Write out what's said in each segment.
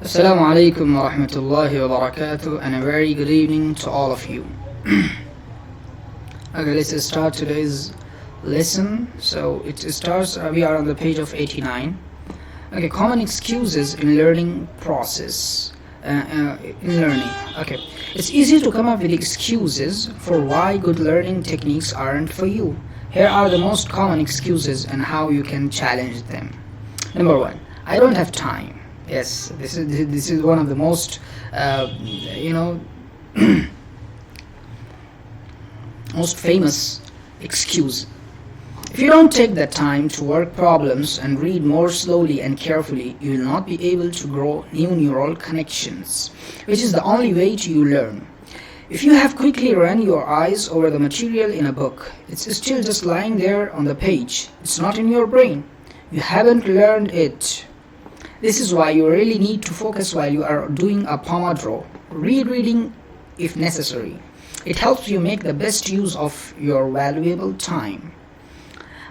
Assalamu alaikum wa rahmatullahi wa barakatuh, and a very good evening to all of you. Okay, let's start today's lesson. So it starts, we are on the page of 89. Okay, common excuses in learning process. Okay, it's easy to come up with excuses for why good learning techniques aren't for you. Here are the most common excuses and how you can challenge them. Number one, I don't have time. Yes, this is one of the most most famous excuse. If you don't take the time to work problems and read more slowly and carefully, you will not be able to grow new neural connections, which is the only way you learn. If you have quickly run your eyes over the material in a book, it's still just lying there on the page. It's not in your brain. You haven't learned it. This is why you really need to focus while you are doing a Pomodoro, rereading if necessary. It helps you make the best use of your valuable time.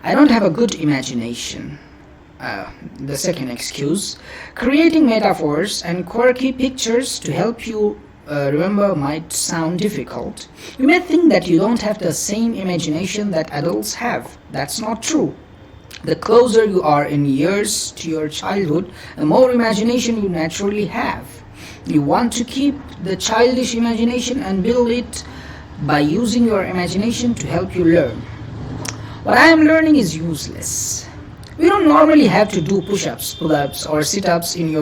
I don't have a good imagination. The second excuse, creating metaphors and quirky pictures to help you remember might sound difficult. You may think that you don't have the same imagination that adults have. That's not true. The closer you are in years to your childhood, the more imagination you naturally have. You want to keep the childish imagination and build it by using your imagination to help you learn. What I am learning is useless. We don't normally have to do push-ups, pull-ups, or sit-ups in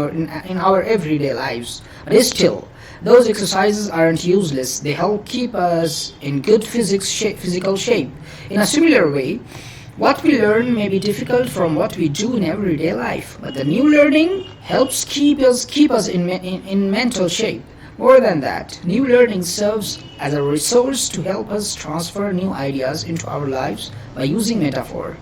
our everyday lives. But still, those exercises aren't useless. They help keep us in good physical shape. In a similar way, what we learn may be difficult from what we do in everyday life, but the new learning helps keep us in mental shape. More than that, new learning serves as a resource to help us transfer new ideas into our lives by using metaphor.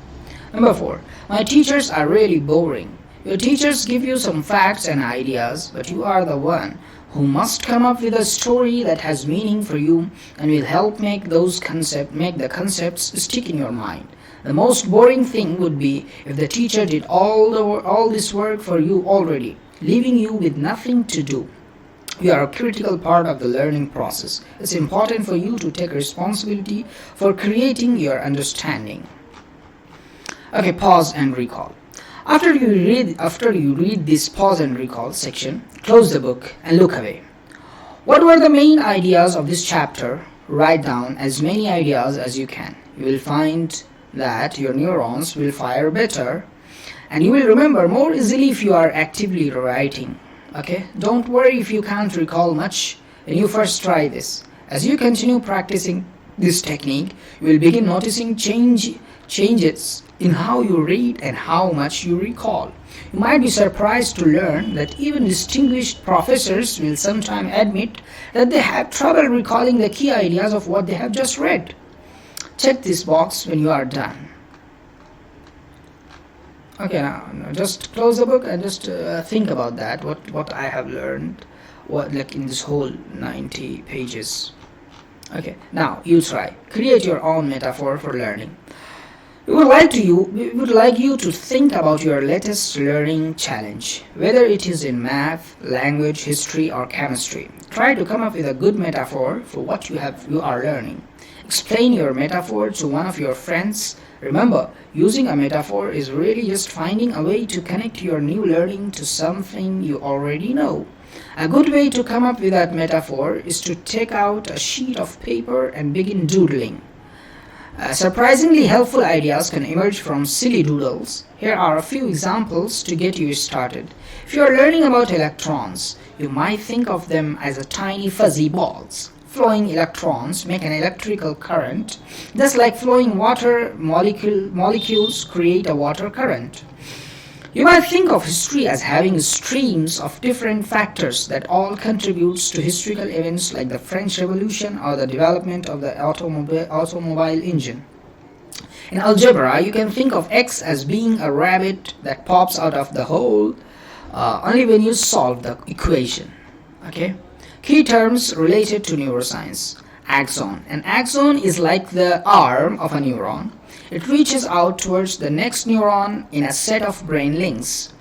Number 4, my teachers are really boring. Your teachers give you some facts and ideas, but you are the one who must come up with a story that has meaning for you and will help make the concepts stick in your mind. The most boring thing would be if the teacher did all this work for you already, leaving you with nothing to do. You are a critical part of the learning process. It's important for you to take responsibility for creating your understanding. Okay, pause and recall. After you read this pause and recall section, close the book and look away. What were the main ideas of this chapter? Write down as many ideas as you can. You will find that your neurons will fire better and you will remember more easily if you are actively writing. Okay, don't worry if you can't recall much when you first try this. As you continue practicing this technique, you will begin noticing changes in how you read and how much you recall. You might be surprised to learn that even distinguished professors will sometimes admit that they have trouble recalling the key ideas of what they have just read. Check this box when you are done. Okay, now just close the book and just think about that, what I have learned, in this whole 90 pages. Okay, now you try. Create your own metaphor for learning. We would like you to think about your latest learning challenge, whether it is in math, language, history, or chemistry. Try to come up with a good metaphor for what you are learning. Explain your metaphor to one of your friends. Remember, using a metaphor is really just finding a way to connect your new learning to something you already know. A good way to come up with that metaphor is to take out a sheet of paper and begin doodling. Surprisingly helpful ideas can emerge from silly doodles. Here are a few examples to get you started. If you are learning about electrons, you might think of them as tiny fuzzy balls. Flowing electrons make an electrical current, just like flowing water molecules create a water current. You might think of history as having streams of different factors that all contributes to historical events like the French Revolution or the development of the automobile engine. In algebra, you can think of X as being a rabbit that pops out of the hole only when you solve the equation. Okay? Key terms related to neuroscience. Axon. An axon is like the arm of a neuron. It reaches out towards the next neuron in a set of brain links.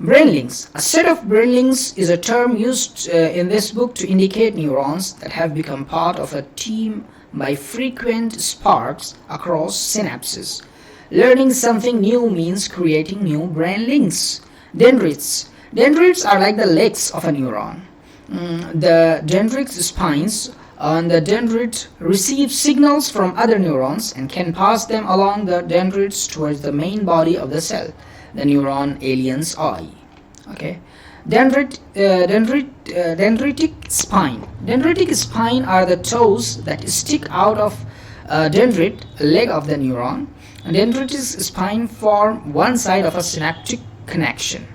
Brain links. A set of brain links is a term used in this book to indicate neurons that have become part of a team by frequent sparks across synapses. Learning something new means creating new brain links. Dendrites. Dendrites are like the legs of a neuron. The dendritic spines on the dendrite receive signals from other neurons and can pass them along the dendrites towards the main body of the cell, the neuron alien's eye. Okay. Dendritic spine. Dendritic spine are the toes that stick out of dendrite, leg of the neuron. Dendritic spine form one side of a synaptic connection.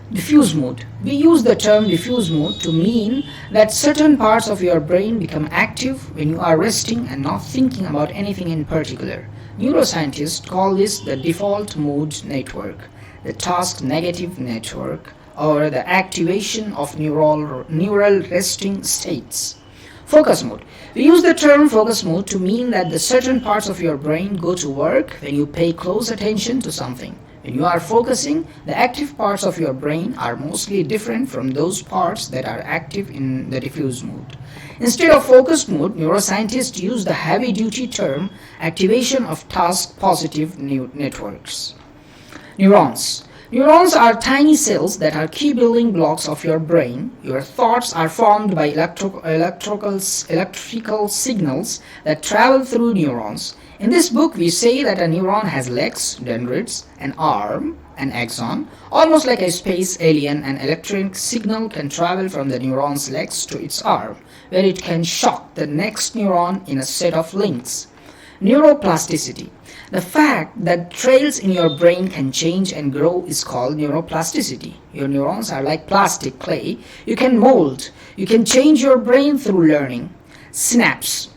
Diffuse mood. We use the term diffuse mood to mean that certain parts of your brain become active when you are resting and not thinking about anything in particular. Neuroscientists call this the default mood network, the task negative network, or the activation of neural resting states. Focus mode. We use the term focus mode to mean that the certain parts of your brain go to work when you pay close attention to something. When you are focusing, the active parts of your brain are mostly different from those parts that are active in the diffuse mode. Instead of focused mode, neuroscientists use the heavy-duty term activation of task-positive networks. Neurons. Neurons are tiny cells that are key building blocks of your brain. Your thoughts are formed by electrical signals that travel through neurons. In this book, we say that a neuron has legs, dendrites, an arm, an axon. Almost like a space alien, an electric signal can travel from the neuron's legs to its arm, where it can shock the next neuron in a set of links. Neuroplasticity. The fact that trails in your brain can change and grow is called neuroplasticity. Your neurons are like plastic clay. You can mold. You can change your brain through learning. Synapse.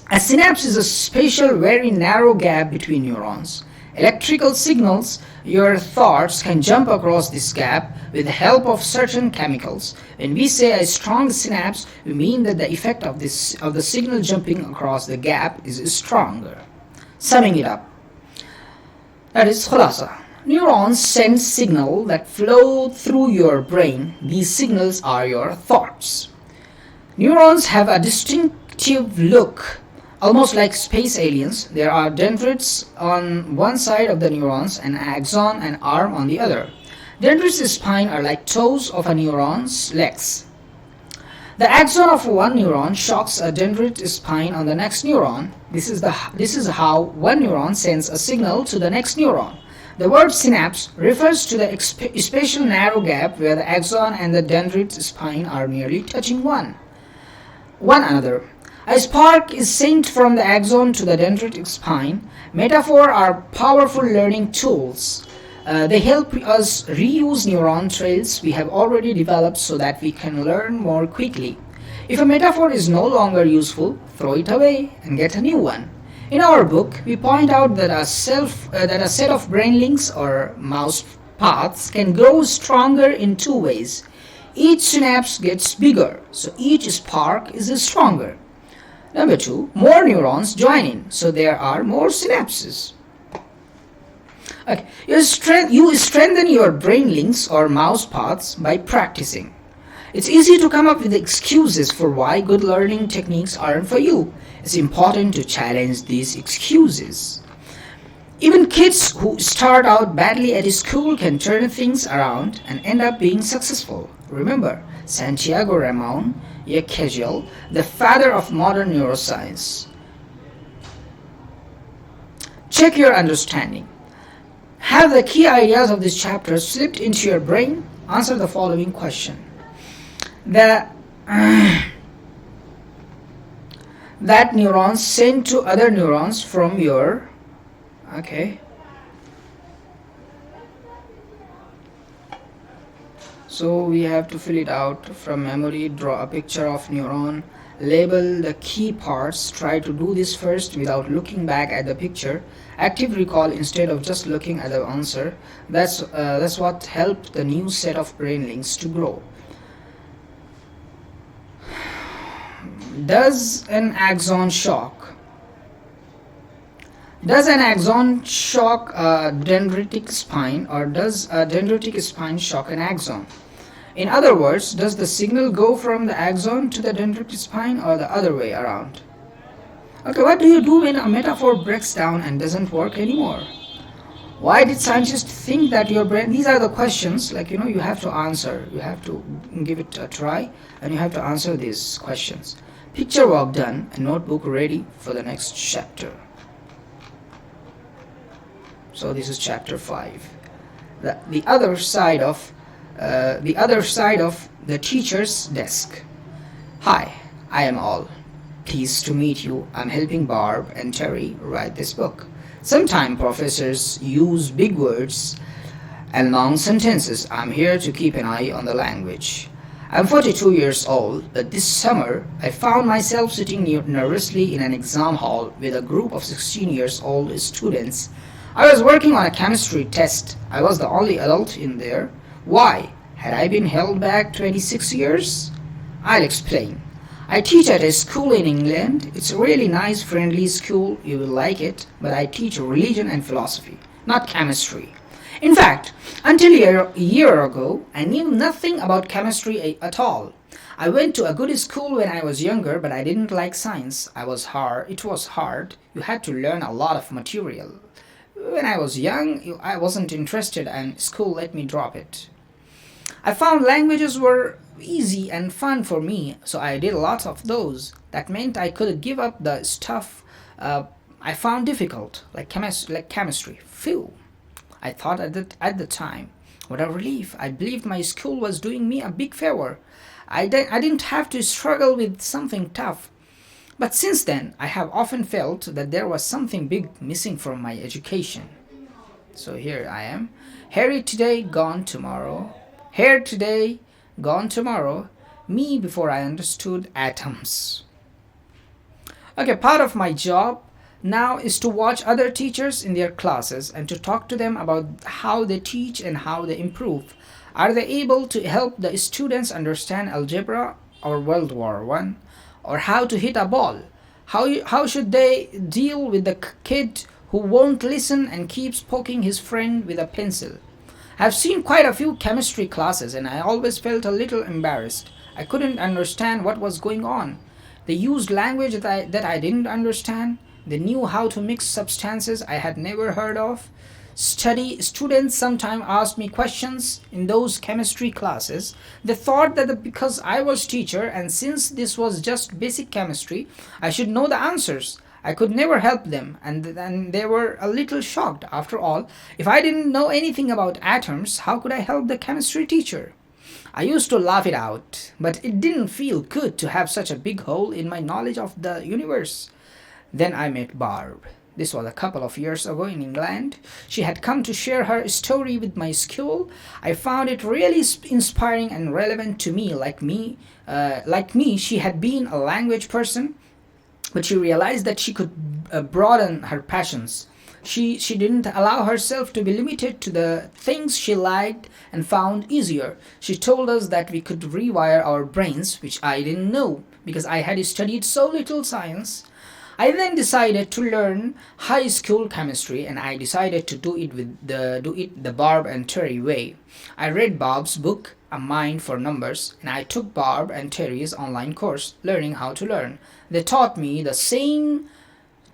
A synapse is a spatial, very narrow gap between neurons. Electrical signals, your thoughts can jump across this gap with the help of certain chemicals. When we say a strong synapse, we mean that the effect of the signal jumping across the gap is stronger. Summing it up, that is khulasa. Neurons send signals that flow through your brain. These signals are your thoughts. Neurons have a distinctive look, almost like space aliens. There are dendrites on one side of the neurons, an axon and arm on the other. Dendrites' spine are like toes of a neuron's legs. The axon of one neuron shocks a dendrite spine on the next neuron. This is how one neuron sends a signal to the next neuron. The word synapse refers to the spatial narrow gap where the axon and the dendrite spine are nearly touching one another. A spark is sent from the axon to the dendritic spine. Metaphors are powerful learning tools. They help us reuse neuron trails we have already developed so that we can learn more quickly. If a metaphor is no longer useful, throw it away and get a new one. In our book, we point out that a set of brain links or mouse paths can grow stronger in two ways. Each synapse gets bigger, so each spark is stronger. Number 2, more neurons join in, so there are more synapses. Okay. You strengthen your brain links or mouse paths by practicing. It's easy to come up with excuses for why good learning techniques aren't for you. It's important to challenge these excuses. Even kids who start out badly at school can turn things around and end up being successful. Remember, Santiago Ramon y Cajal, the father of modern neuroscience. Check your understanding. Have the key ideas of this chapter slipped into your brain? Answer the following question. That neurons send to other neurons from your... Okay. So we have to fill it out from memory, draw a picture of neuron, label the key parts, try to do this first without looking back at the picture. Active recall instead of just looking at the answer. That's what helped the new set of brain links to grow. Does an axon shock? Does an axon shock a dendritic spine, or does a dendritic spine shock an axon? In other words, does the signal go from the axon to the dendritic spine or the other way around? Okay, what do you do when a metaphor breaks down and doesn't work anymore? Why did scientists think that your brain... These are the questions, you have to answer. You have to give it a try, and you have to answer these questions. Picture work done, a notebook ready for the next chapter. So this is chapter 5. The other side of the teacher's desk. Hi, I am All. Pleased to meet you. I'm helping Barb and Terry write this book. Sometimes professors use big words and long sentences. I'm here to keep an eye on the language. I'm 42 years old, but this summer I found myself sitting nervously in an exam hall with a group of 16 years old students. I was working on a chemistry test. I was the only adult in there. Why? Had I been held back 26 years? I'll explain. I teach at a school in England. It's a really nice, friendly school. You will like it. But I teach religion and philosophy, not chemistry. In fact, until a year ago, I knew nothing about chemistry at all. I went to a good school when I was younger, but I didn't like science. It was hard. You had to learn a lot of material. When I was young, I wasn't interested, and school let me drop it. I found languages were easy and fun for me, so I did lots of those. That meant I could give up the stuff I found difficult, like chemistry. Phew! I thought at the time, what a relief. I believed my school was doing me a big favor. I didn't have to struggle with something tough. But since then, I have often felt that there was something big missing from my education. So here I am. Harry today, gone tomorrow. Here today, gone tomorrow. Me before I understood atoms. Okay, part of my job now is to watch other teachers in their classes and to talk to them about how they teach and how they improve. Are they able to help the students understand algebra or World War I? Or how to hit a ball? How should they deal with the kid who won't listen and keeps poking his friend with a pencil? I've seen quite a few chemistry classes and I always felt a little embarrassed. I couldn't understand what was going on. They used language that I didn't understand. They knew how to mix substances I had never heard of. Students sometimes asked me questions in those chemistry classes. They thought that because I was teacher and since this was just basic chemistry, I should know the answers. I could never help them, and they were a little shocked. After all, if I didn't know anything about atoms, how could I help the chemistry teacher? I used to laugh it out, but it didn't feel good to have such a big hole in my knowledge of the universe. Then I met Barb. This was a couple of years ago in England. She had come to share her story with my school. I found it really inspiring and relevant to me. Like me, she had been a language person, but she realized that she could broaden her passions. She didn't allow herself to be limited to the things she liked and found easier. She told us that we could rewire our brains, which I didn't know because I had studied so little science. I then decided to learn high school chemistry, and I decided to do it the Barb and Terry way. I read Bob's book, A Mind for Numbers, and I took Barb and Terry's online course, Learning How to Learn. They taught me the same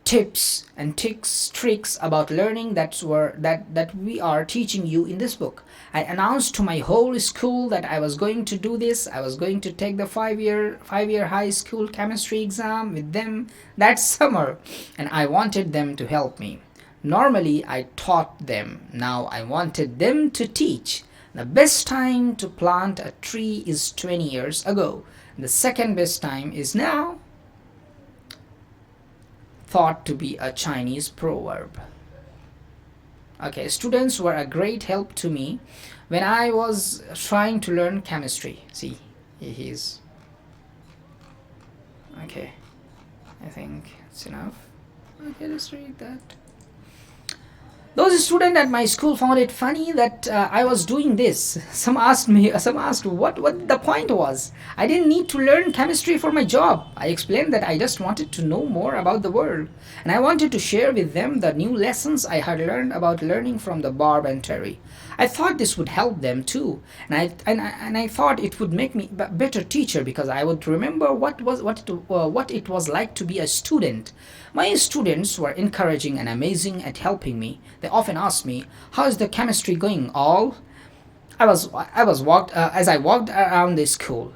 tips and tricks about learning that we are teaching you in this book. I announced to my whole school that I was going to do this. I was going to take the five-year high school chemistry exam with them that summer, and I wanted them to help me. Normally, I taught them. Now I wanted them to teach. The best time to plant a tree is 20 years ago. The second best time is now. Thought to be a Chinese proverb. Okay, students were a great help to me when I was trying to learn chemistry. See, he's okay. I think it's enough. Okay, let's read that. Those students at my school found it funny that I was doing this. Some asked what the point was. I didn't need to learn chemistry for my job. I explained that I just wanted to know more about the world, and I wanted to share with them the new lessons I had learned about learning from the Barb and Terry. I thought this would help them too, and I thought it would make me a better teacher because I would remember what it was like to be a student. My students were encouraging and amazing at helping me. They often asked me, "How is the chemistry going, all?" As I walked around the school.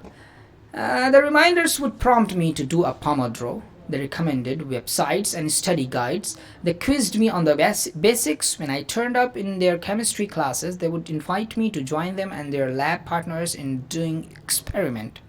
The reminders would prompt me to do a Pomodoro. They recommended websites and study guides. They quizzed me on the basics. When I turned up in their chemistry classes, they would invite me to join them and their lab partners in doing experiment.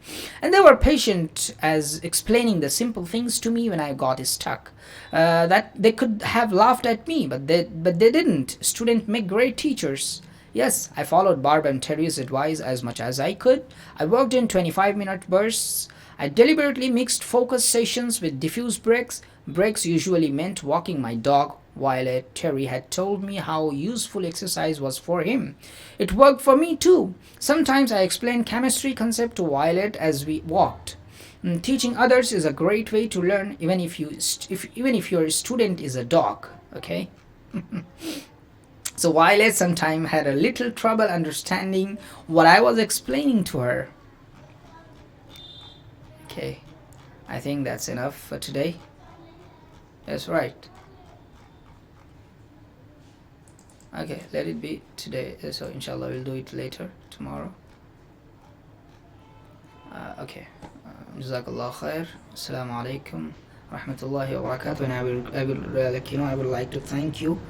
And they were patient as explaining the simple things to me when I got stuck. That they could have laughed at me, but they didn't. Students make great teachers. Yes, I followed Barb and Terry's advice as much as I could. I worked in 25-minute bursts. I deliberately mixed focus sessions with diffuse breaks. Breaks usually meant walking my dog, while Terry had told me how useful exercise was for him. It worked for me too. Sometimes I explained chemistry concept to Violet as we walked. Teaching others is a great way to learn, even if your student is a dog. Okay. So Violet sometimes had a little trouble understanding what I was explaining to her. Okay, I think that's enough for today. That's right. Okay, let it be today. So inshallah we'll do it later, tomorrow. Okay. Jazakallah khair. Assalamu alaikum rahmatullahi wa barakatuh. And I would like to thank you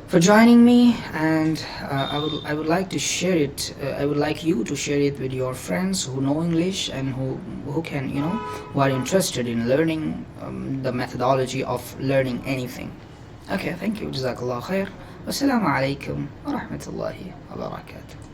for joining me, and I would like to share it. I would like you to share it with your friends who know English and who can, who are interested in learning the methodology of learning anything. Okay, thank you. Jazakallah khair. Wassalamu alaikum wa rahmatullahi wa barakatuh.